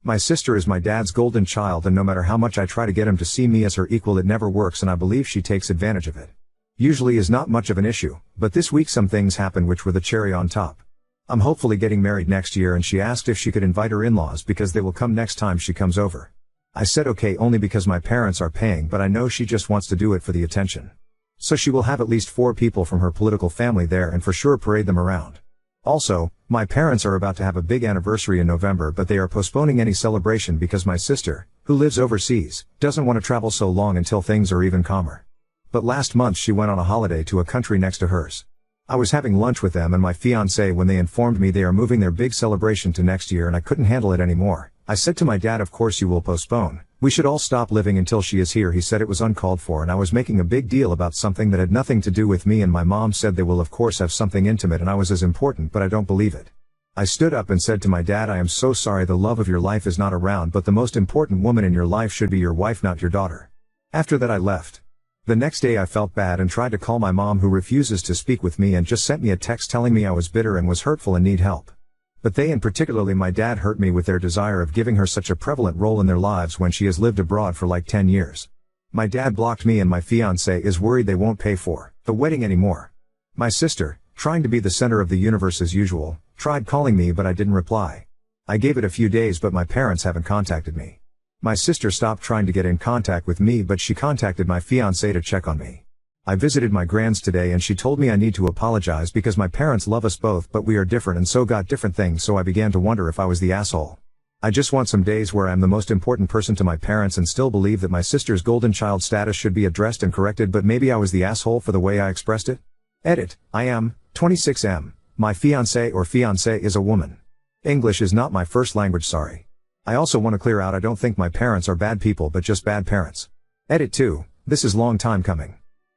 My sister is my dad's golden child, and no matter how much I try to get him to see me as her equal, it never works, and I believe she takes advantage of it. Usually is not much of an issue, but this week some things happened which were the cherry on top. I'm hopefully getting married next year, and she asked if she could invite her in-laws because they will come next time she comes over. I said okay only because my parents are paying, but I know she just wants to do it for the attention. So she will have at least 4 people from her political family there and for sure parade them around. Also, my parents are about to have a big anniversary in November, but they are postponing any celebration because my sister, who lives overseas, doesn't want to travel so long until things are even calmer. But last month she went on a holiday to a country next to hers. I was having lunch with them and my fiancé when they informed me they are moving their big celebration to next year, and I couldn't handle it anymore. I said to my dad, of course you will postpone. We should all stop living until she is here. He said it was uncalled for and I was making a big deal about something that had nothing to do with me, and my mom said they will of course have something intimate and I was as important, but I don't believe it. I stood up and said to my dad, I am so sorry, the love of your life is not around, but the most important woman in your life should be your wife, not your daughter. After that I left. The next day I felt bad and tried to call my mom, who refuses to speak with me and just sent me a text telling me I was bitter and was hurtful and need help. But they, and particularly my dad, hurt me with their desire of giving her such a prevalent role in their lives when she has lived abroad for like 10 years. My dad blocked me and my fiancé is worried they won't pay for the wedding anymore. My sister, trying to be the center of the universe as usual, tried calling me but I didn't reply. I gave it a few days but my parents haven't contacted me. My sister stopped trying to get in contact with me but she contacted my fiancé to check on me. I visited my grands today and she told me I need to apologize because my parents love us both but we are different and so got different things, so I began to wonder if I was the asshole. I just want some days where I'm the most important person to my parents and still believe that my sister's golden child status should be addressed and corrected, but maybe I was the asshole for the way I expressed it. Edit, I am 26M. My fiancé or fiancée is a woman. English is not my first language, sorry. I also want to clear out I don't think my parents are bad people but just bad parents. Edit 2, this is long time coming.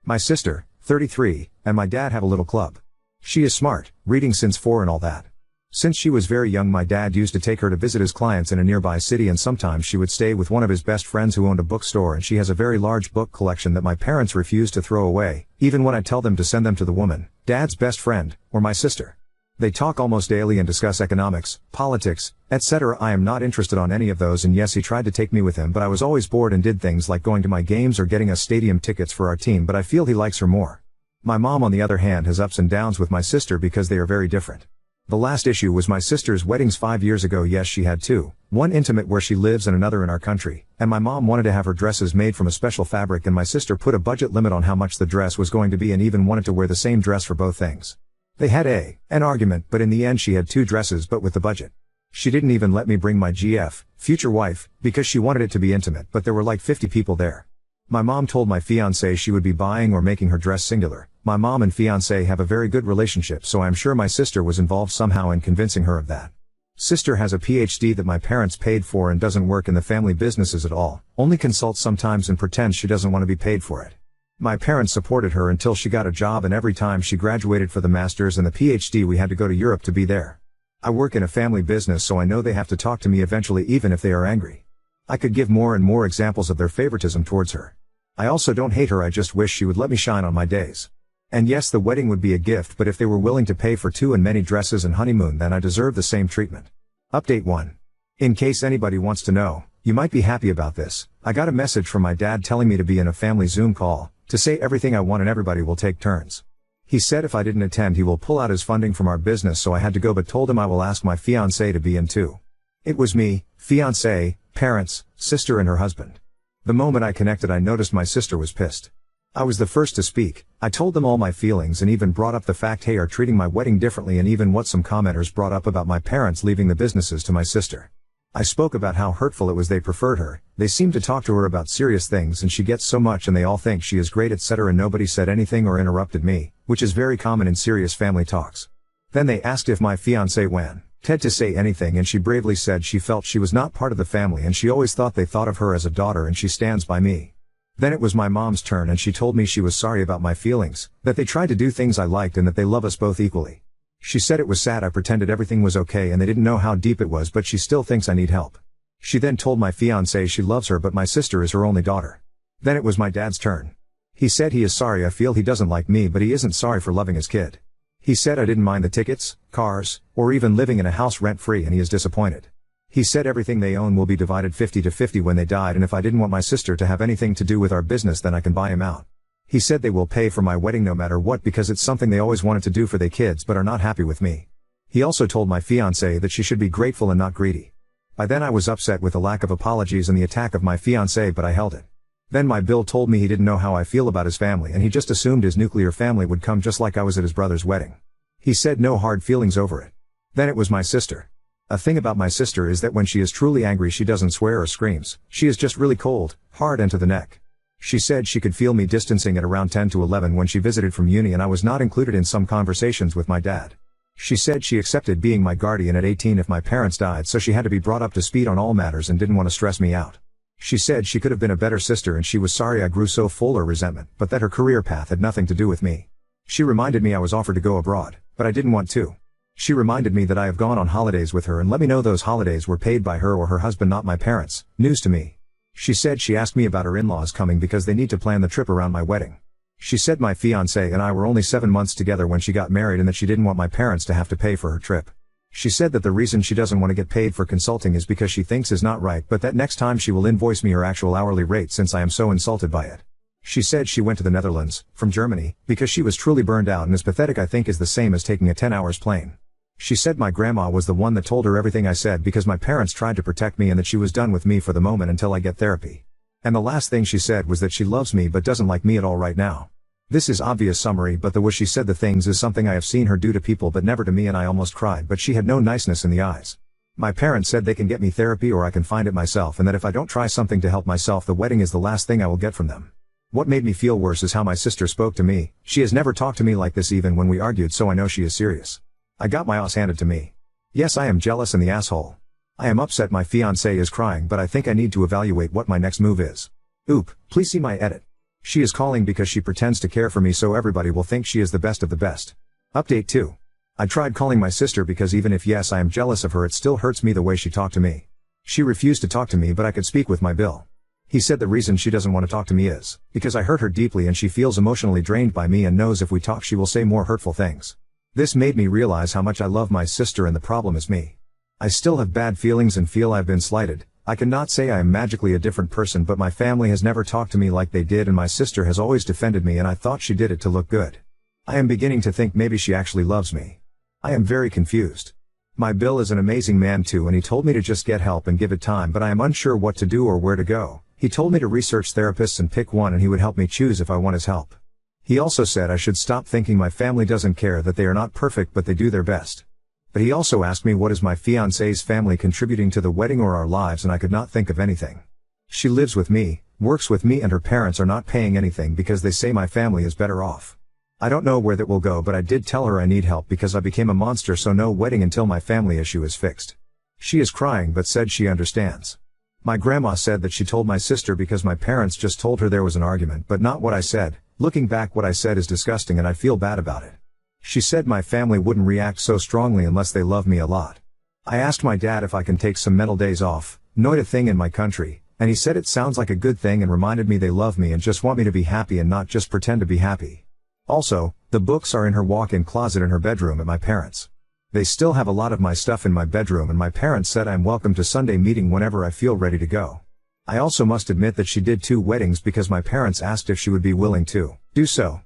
My sister, 33, and my dad have a little club. She is smart, reading since 4 and all that. Since she was very young my dad used to take her to visit his clients in a nearby city, and sometimes she would stay with one of his best friends who owned a bookstore, and she has a very large book collection that my parents refuse to throw away, even when I tell them to send them to the woman, dad's best friend, or my sister. They talk almost daily and discuss economics, politics, etc. I am not interested on any of those, and yes, he tried to take me with him but I was always bored and did things like going to my games or getting us stadium tickets for our team, but I feel he likes her more. My mom on the other hand has ups and downs with my sister because they are very different. The last issue was my sister's weddings 5 years ago. Yes, she had 2, one intimate where she lives and another in our country, and my mom wanted to have her dresses made from a special fabric, and my sister put a budget limit on how much the dress was going to be and even wanted to wear the same dress for both things. They had an argument, but in the end she had 2 dresses but with the budget. She didn't even let me bring my GF, future wife, because she wanted it to be intimate, but there were like 50 people there. My mom told my fiancé she would be buying or making her dress singular. My mom and fiancé have a very good relationship, so I am sure my sister was involved somehow in convincing her of that. Sister has a PhD that my parents paid for and doesn't work in the family businesses at all, only consults sometimes and pretends she doesn't want to be paid for it. My parents supported her until she got a job, and every time she graduated for the master's and the PhD we had to go to Europe to be there. I work in a family business, so I know they have to talk to me eventually even if they are angry. I could give more and more examples of their favoritism towards her. I also don't hate her, I just wish she would let me shine on my days. And yes, the wedding would be a gift, but if they were willing to pay for 2 and many dresses and honeymoon, then I deserve the same treatment. Update 1. In case anybody wants to know, you might be happy about this, I got a message from my dad telling me to be in a family Zoom call, to say everything I want and everybody will take turns. He said if I didn't attend he will pull out his funding from our business, so I had to go but told him I will ask my fiancé to be in too. It was me, fiancé, parents, sister and her husband. The moment I connected I noticed my sister was pissed. I was the first to speak. I told them all my feelings and even brought up the fact they are treating my wedding differently, and even what some commenters brought up about my parents leaving the businesses to my sister. I spoke about how hurtful it was they preferred her, they seemed to talk to her about serious things and she gets so much and they all think she is great etc, and nobody said anything or interrupted me, which is very common in serious family talks. Then they asked if my fiancé wanted to say anything and she bravely said she felt she was not part of the family and she always thought they thought of her as a daughter and she stands by me. Then it was my mom's turn and she told me she was sorry about my feelings, that they tried to do things I liked and that they love us both equally. She said it was sad I pretended everything was okay and they didn't know how deep it was, but she still thinks I need help. She then told my fiancé she loves her but my sister is her only daughter. Then it was my dad's turn. He said he is sorry, I feel he doesn't like me but he isn't sorry for loving his kid. He said I didn't mind the tickets, cars, or even living in a house rent-free and he is disappointed. He said everything they own will be divided 50-50 when they died, and if I didn't want my sister to have anything to do with our business then I can buy him out. He said they will pay for my wedding no matter what because it's something they always wanted to do for their kids but are not happy with me. He also told my fiancée that she should be grateful and not greedy. By then I was upset with the lack of apologies and the attack of my fiancée, but I held it. Then my Bill told me he didn't know how I feel about his family and he just assumed his nuclear family would come just like I was at his brother's wedding. He said no hard feelings over it. Then it was my sister. A thing about my sister is that when she is truly angry she doesn't swear or screams, she is just really cold, hard and to the neck. She said she could feel me distancing at around 10 to 11 when she visited from uni and I was not included in some conversations with my dad. She said she accepted being my guardian at 18 if my parents died, so she had to be brought up to speed on all matters and didn't want to stress me out. She said she could have been a better sister and she was sorry I grew so full of resentment, but that her career path had nothing to do with me. She reminded me I was offered to go abroad, but I didn't want to. She reminded me that I have gone on holidays with her and let me know those holidays were paid by her or her husband, not my parents. News to me. She said she asked me about her in-laws coming because they need to plan the trip around my wedding. She said my fiancé and I were only 7 months together when she got married and that she didn't want my parents to have to pay for her trip. She said that the reason she doesn't want to get paid for consulting is because she thinks is not right, but that next time she will invoice me her actual hourly rate since I am so insulted by it. She said she went to the Netherlands, from Germany, because she was truly burned out and as pathetic I think is the same as taking a 10-hour plane. She said my grandma was the one that told her everything I said because my parents tried to protect me and that she was done with me for the moment until I get therapy. And the last thing she said was that she loves me but doesn't like me at all right now. This is obvious summary, but the way she said the things is something I have seen her do to people but never to me, and I almost cried, but she had no niceness in the eyes. My parents said they can get me therapy or I can find it myself, and that if I don't try something to help myself the wedding is the last thing I will get from them. What made me feel worse is how my sister spoke to me. She has never talked to me like this even when we argued, so I know she is serious. I got my ass handed to me. Yes, I am jealous and the asshole. I am upset my fiancé is crying, but I think I need to evaluate what my next move is. Oop, please see my edit. She is calling because she pretends to care for me so everybody will think she is the best of the best. Update 2. I tried calling my sister because even if yes I am jealous of her it still hurts me the way she talked to me. She refused to talk to me but I could speak with my Bill. He said the reason she doesn't want to talk to me is because I hurt her deeply and she feels emotionally drained by me and knows if we talk she will say more hurtful things. This made me realize how much I love my sister and the problem is me. I still have bad feelings and feel I've been slighted. I cannot say I am magically a different person, but my family has never talked to me like they did and my sister has always defended me and I thought she did it to look good. I am beginning to think maybe she actually loves me. I am very confused. My Bill is an amazing man too and he told me to just get help and give it time, but I am unsure what to do or where to go. He told me to research therapists and pick one and he would help me choose if I want his help. He also said I should stop thinking my family doesn't care, that they are not perfect but they do their best. But he also asked me what is my fiancé's family contributing to the wedding or our lives, and I could not think of anything. She lives with me, works with me, and her parents are not paying anything because they say my family is better off. I don't know where that will go, but I did tell her I need help because I became a monster, so no wedding until my family issue is fixed. She is crying but said she understands. My grandma said that she told my sister because my parents just told her there was an argument, but not what I said. Looking back, what I said is disgusting and I feel bad about it. She said my family wouldn't react so strongly unless they love me a lot. I asked my dad if I can take some mental days off, not a thing in my country, and he said it sounds like a good thing and reminded me they love me and just want me to be happy and not just pretend to be happy. Also, the books are in her walk-in closet in her bedroom at my parents'. They still have a lot of my stuff in my bedroom and my parents said I'm welcome to Sunday meeting whenever I feel ready to go. I also must admit that she did 2 weddings because my parents asked if she would be willing to do so.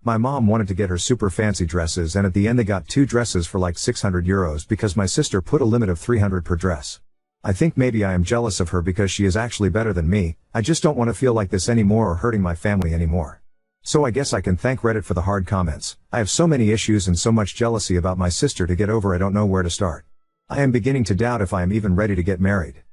My mom wanted to get her super fancy dresses and at the end they got 2 dresses for like 600 euros because my sister put a limit of 300 per dress. I think maybe I am jealous of her because she is actually better than me. I just don't want to feel like this anymore or hurting my family anymore. So I guess I can thank Reddit for the hard comments. I have so many issues and so much jealousy about my sister to get over, I don't know where to start. I am beginning to doubt if I am even ready to get married.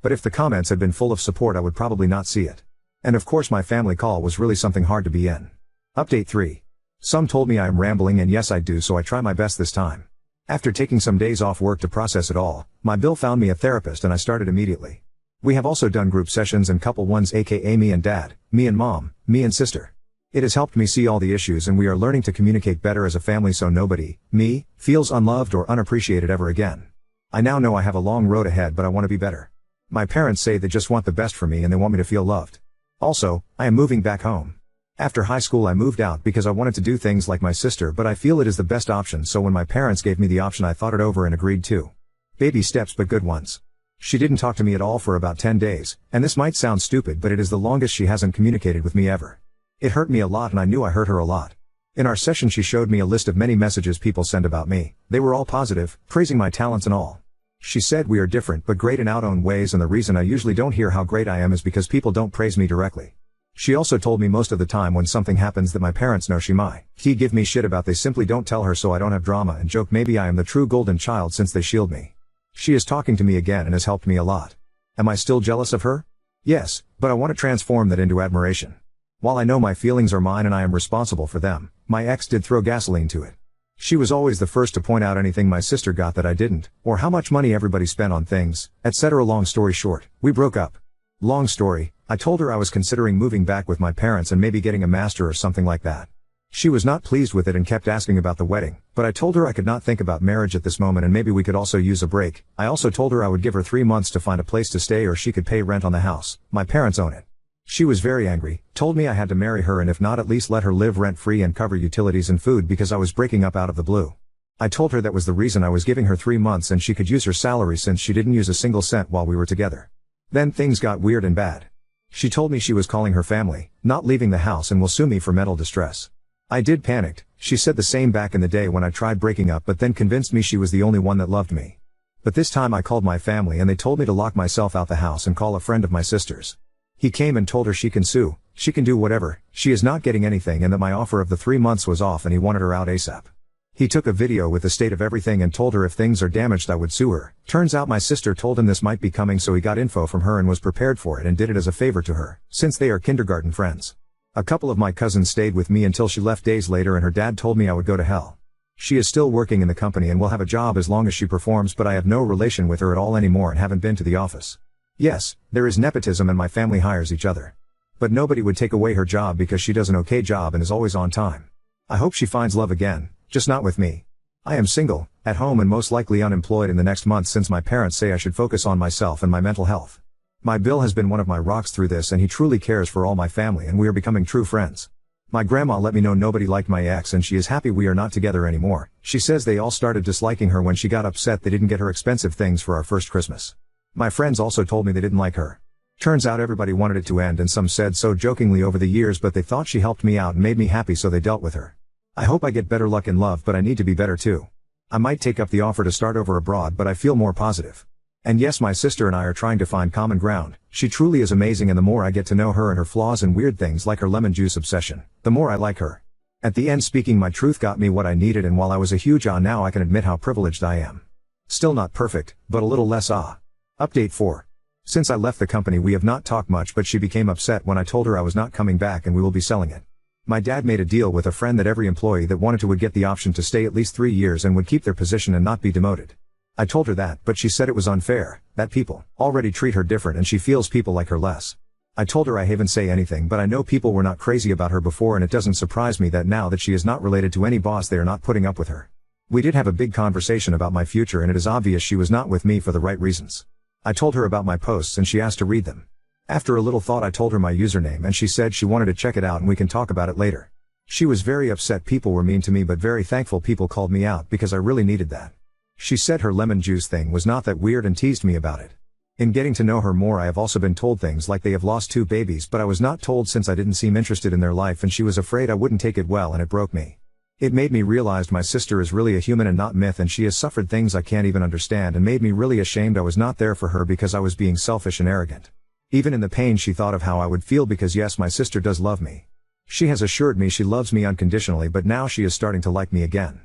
But if the comments had been full of support I would probably not see it. And of course my family call was really something hard to be in. Update 3. Some told me I am rambling and yes I do, so I try my best this time. After taking some days off work to process it all, my Bill found me a therapist and I started immediately. We have also done group sessions and couple ones, aka me and dad, me and mom, me and sister. It has helped me see all the issues and we are learning to communicate better as a family so nobody, me, feels unloved or unappreciated ever again. I now know I have a long road ahead but I want to be better. My parents say they just want the best for me and they want me to feel loved. Also, I am moving back home. After high school I moved out because I wanted to do things like my sister, but I feel it is the best option, so when my parents gave me the option I thought it over and agreed to. Baby steps but good ones. She didn't talk to me at all for about 10 days, and this might sound stupid but it is the longest she hasn't communicated with me ever. It hurt me a lot and I knew I hurt her a lot. In our session she showed me a list of many messages people send about me. They were all positive, praising my talents and all. She said we are different but great in our own ways, and the reason I usually don't hear how great I am is because people don't praise me directly. She also told me most of the time when something happens that my parents know she might give me shit about, they simply don't tell her so I don't have drama, and joke maybe I am the true golden child since they shield me. She is talking to me again and has helped me a lot. Am I still jealous of her? Yes, but I want to transform that into admiration. While I know my feelings are mine and I am responsible for them, my ex did throw gasoline to it. She was always the first to point out anything my sister got that I didn't, or how much money everybody spent on things, etc. Long story short, we broke up. Long story, I told her I was considering moving back with my parents and maybe getting a master or something like that. She was not pleased with it and kept asking about the wedding, but I told her I could not think about marriage at this moment and maybe we could also use a break. I also told her I would give her 3 months to find a place to stay or she could pay rent on the house. My parents own it. She was very angry, told me I had to marry her and if not at least let her live rent-free and cover utilities and food because I was breaking up out of the blue. I told her that was the reason I was giving her 3 months and she could use her salary since she didn't use a single cent while we were together. Then things got weird and bad. She told me she was calling her family, not leaving the house, and will sue me for mental distress. I did panicked. She said the same back in the day when I tried breaking up but then convinced me she was the only one that loved me. But this time I called my family and they told me to lock myself out the house and call a friend of my sister's. He came and told her she can sue, she can do whatever, she is not getting anything, and that my offer of the 3 months was off and he wanted her out ASAP. He took a video with the state of everything and told her if things are damaged I would sue her. Turns out my sister told him this might be coming so he got info from her and was prepared for it and did it as a favor to her, since they are kindergarten friends. A couple of my cousins stayed with me until she left days later and her dad told me I would go to hell. She is still working in the company and will have a job as long as she performs, but I have no relation with her at all anymore and haven't been to the office. Yes, there is nepotism and my family hires each other. But nobody would take away her job because she does an okay job and is always on time. I hope she finds love again, just not with me. I am single, at home and most likely unemployed in the next month since my parents say I should focus on myself and my mental health. My Bill has been one of my rocks through this and he truly cares for all my family and we are becoming true friends. My grandma let me know nobody liked my ex and she is happy we are not together anymore. She says they all started disliking her when she got upset they didn't get her expensive things for our first Christmas. My friends also told me they didn't like her. Turns out everybody wanted it to end and some said so jokingly over the years, but they thought she helped me out and made me happy so they dealt with her. I hope I get better luck in love, but I need to be better too. I might take up the offer to start over abroad, but I feel more positive. And yes, my sister and I are trying to find common ground. She truly is amazing and the more I get to know her and her flaws and weird things like her lemon juice obsession, the more I like her. At the end, speaking my truth got me what I needed, and while I was a huge now I can admit how privileged I am. Still not perfect, but a little less Update 4. Since I left the company we have not talked much, but she became upset when I told her I was not coming back and we will be selling it. My dad made a deal with a friend that every employee that wanted to would get the option to stay at least 3 years and would keep their position and not be demoted. I told her that, but she said it was unfair, that people already treat her different and she feels people like her less. I told her I haven't say anything, but I know people were not crazy about her before and it doesn't surprise me that now that she is not related to any boss they are not putting up with her. We did have a big conversation about my future and it is obvious she was not with me for the right reasons. I told her about my posts and she asked to read them. After a little thought I told her my username and she said she wanted to check it out and we can talk about it later. She was very upset people were mean to me but very thankful people called me out because I really needed that. She said her lemon juice thing was not that weird and teased me about it. In getting to know her more I have also been told things like they have lost 2 babies, but I was not told since I didn't seem interested in their life and she was afraid I wouldn't take it well and it broke me. It made me realize my sister is really a human and not myth and she has suffered things I can't even understand and made me really ashamed I was not there for her because I was being selfish and arrogant. Even in the pain she thought of how I would feel because yes, my sister does love me. She has assured me she loves me unconditionally, but now she is starting to like me again.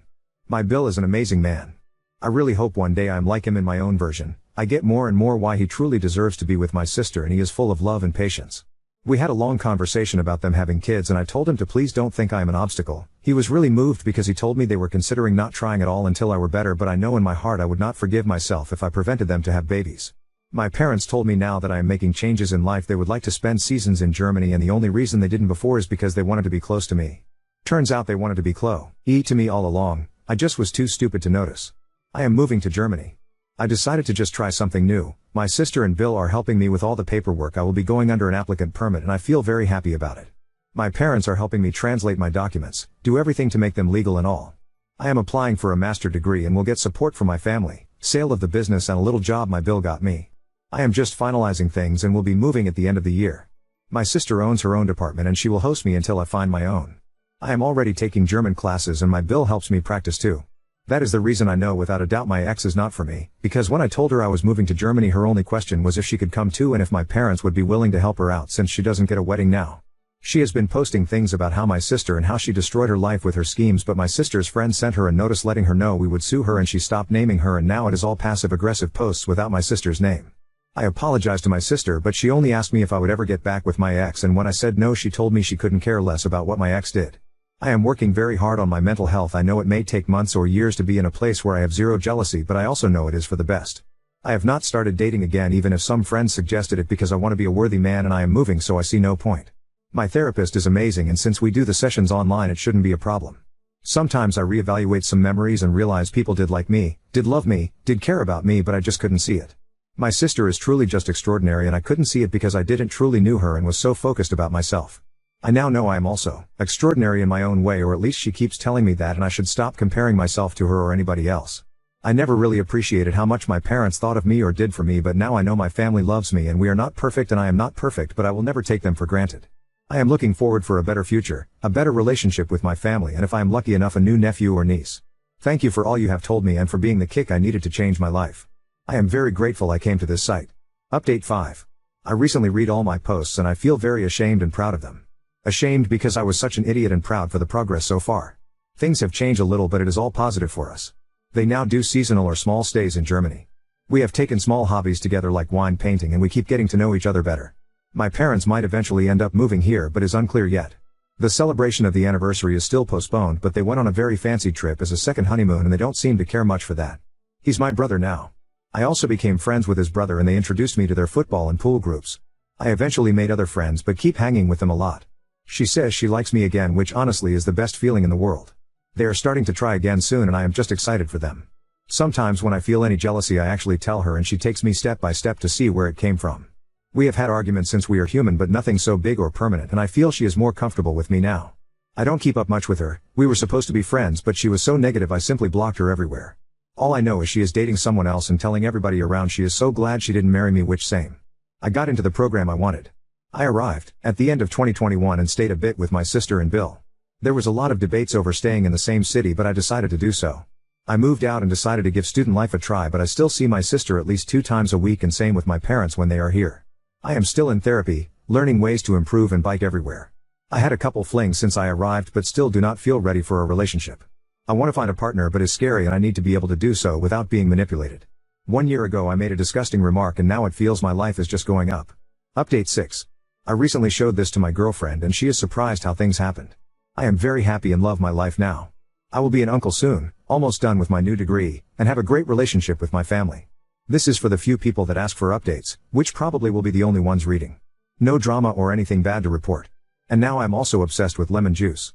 My Bill is an amazing man. I really hope one day I am like him in my own version. I get more and more why he truly deserves to be with my sister and he is full of love and patience. We had a long conversation about them having kids and I told him to please don't think I am an obstacle. He was really moved because he told me they were considering not trying at all until I were better, but I know in my heart I would not forgive myself if I prevented them to have babies. My parents told me now that I am making changes in life they would like to spend seasons in Germany and the only reason they didn't before is because they wanted to be close to me. Turns out they wanted to be close to me all along, I just was too stupid to notice. I am moving to Germany. I decided to just try something new. My sister and Bill are helping me with all the paperwork. I will be going under an applicant permit and I feel very happy about it. My parents are helping me translate my documents, do everything to make them legal and all. I am applying for a master's degree and will get support from my family, sale of the business and a little job my Bill got me. I am just finalizing things and will be moving at the end of the year. My sister owns her own department and she will host me until I find my own. I am already taking German classes and my bill helps me practice too. That is the reason I know without a doubt my ex is not for me, because when I told her I was moving to Germany her only question was if she could come too and if my parents would be willing to help her out since she doesn't get a wedding now. She has been posting things about how my sister and how she destroyed her life with her schemes, but my sister's friend sent her a notice letting her know we would sue her and she stopped naming her, and now it is all passive-aggressive posts without my sister's name. I apologized to my sister but she only asked me if I would ever get back with my ex, and when I said no she told me she couldn't care less about what my ex did. I am working very hard on my mental health. I know it may take months or years to be in a place where I have zero jealousy, but I also know it is for the best. I have not started dating again even if some friends suggested it, because I want to be a worthy man and I am moving, so I see no point. My therapist is amazing and since we do the sessions online it shouldn't be a problem. Sometimes I reevaluate some memories and realize people did like me, did love me, did care about me, but I just couldn't see it. My sister is truly just extraordinary and I couldn't see it because I didn't truly knew her and was so focused about myself. I now know I am also extraordinary in my own way, or at least she keeps telling me that, and I should stop comparing myself to her or anybody else. I never really appreciated how much my parents thought of me or did for me, but now I know my family loves me and we are not perfect and I am not perfect, but I will never take them for granted. I am looking forward for a better future, a better relationship with my family, and if I am lucky enough a new nephew or niece. Thank you for all you have told me and for being the kick I needed to change my life. I am very grateful I came to this site. Update 5. I recently read all my posts and I feel very ashamed and proud of them. Ashamed because I was such an idiot, and proud for the progress so far. Things have changed a little but it is all positive for us. They now do seasonal or small stays in Germany. We have taken small hobbies together like wine painting and we keep getting to know each other better. My parents might eventually end up moving here but is unclear yet. The celebration of the anniversary is still postponed, but they went on a very fancy trip as a second honeymoon and they don't seem to care much for that. He's my brother now. I also became friends with his brother and they introduced me to their football and pool groups. I eventually made other friends but keep hanging with them a lot. She says she likes me again, which honestly is the best feeling in the world. They are starting to try again soon and I am just excited for them. Sometimes when I feel any jealousy I actually tell her and she takes me step by step to see where it came from. We have had arguments since we are human but nothing so big or permanent, and I feel she is more comfortable with me now. I don't keep up much with her. We were supposed to be friends but she was so negative I simply blocked her everywhere. All I know is she is dating someone else and telling everybody around she is so glad she didn't marry me, which same. I got into the program I wanted. I arrived at the end of 2021 and stayed a bit with my sister and Bill. There was a lot of debates over staying in the same city but I decided to do so. I moved out and decided to give student life a try, but I still see my sister at least 2 times a week and same with my parents when they are here. I am still in therapy, learning ways to improve and bike everywhere. I had a couple flings since I arrived but still do not feel ready for a relationship. I want to find a partner but it's scary and I need to be able to do so without being manipulated. 1 year ago I made a disgusting remark and now it feels my life is just going up. Update 6. I recently showed this to my girlfriend and she is surprised how things happened. I am very happy and love my life now. I will be an uncle soon, almost done with my new degree, and have a great relationship with my family. This is for the few people that ask for updates, which probably will be the only ones reading. No drama or anything bad to report. And now I'm also obsessed with lemon juice.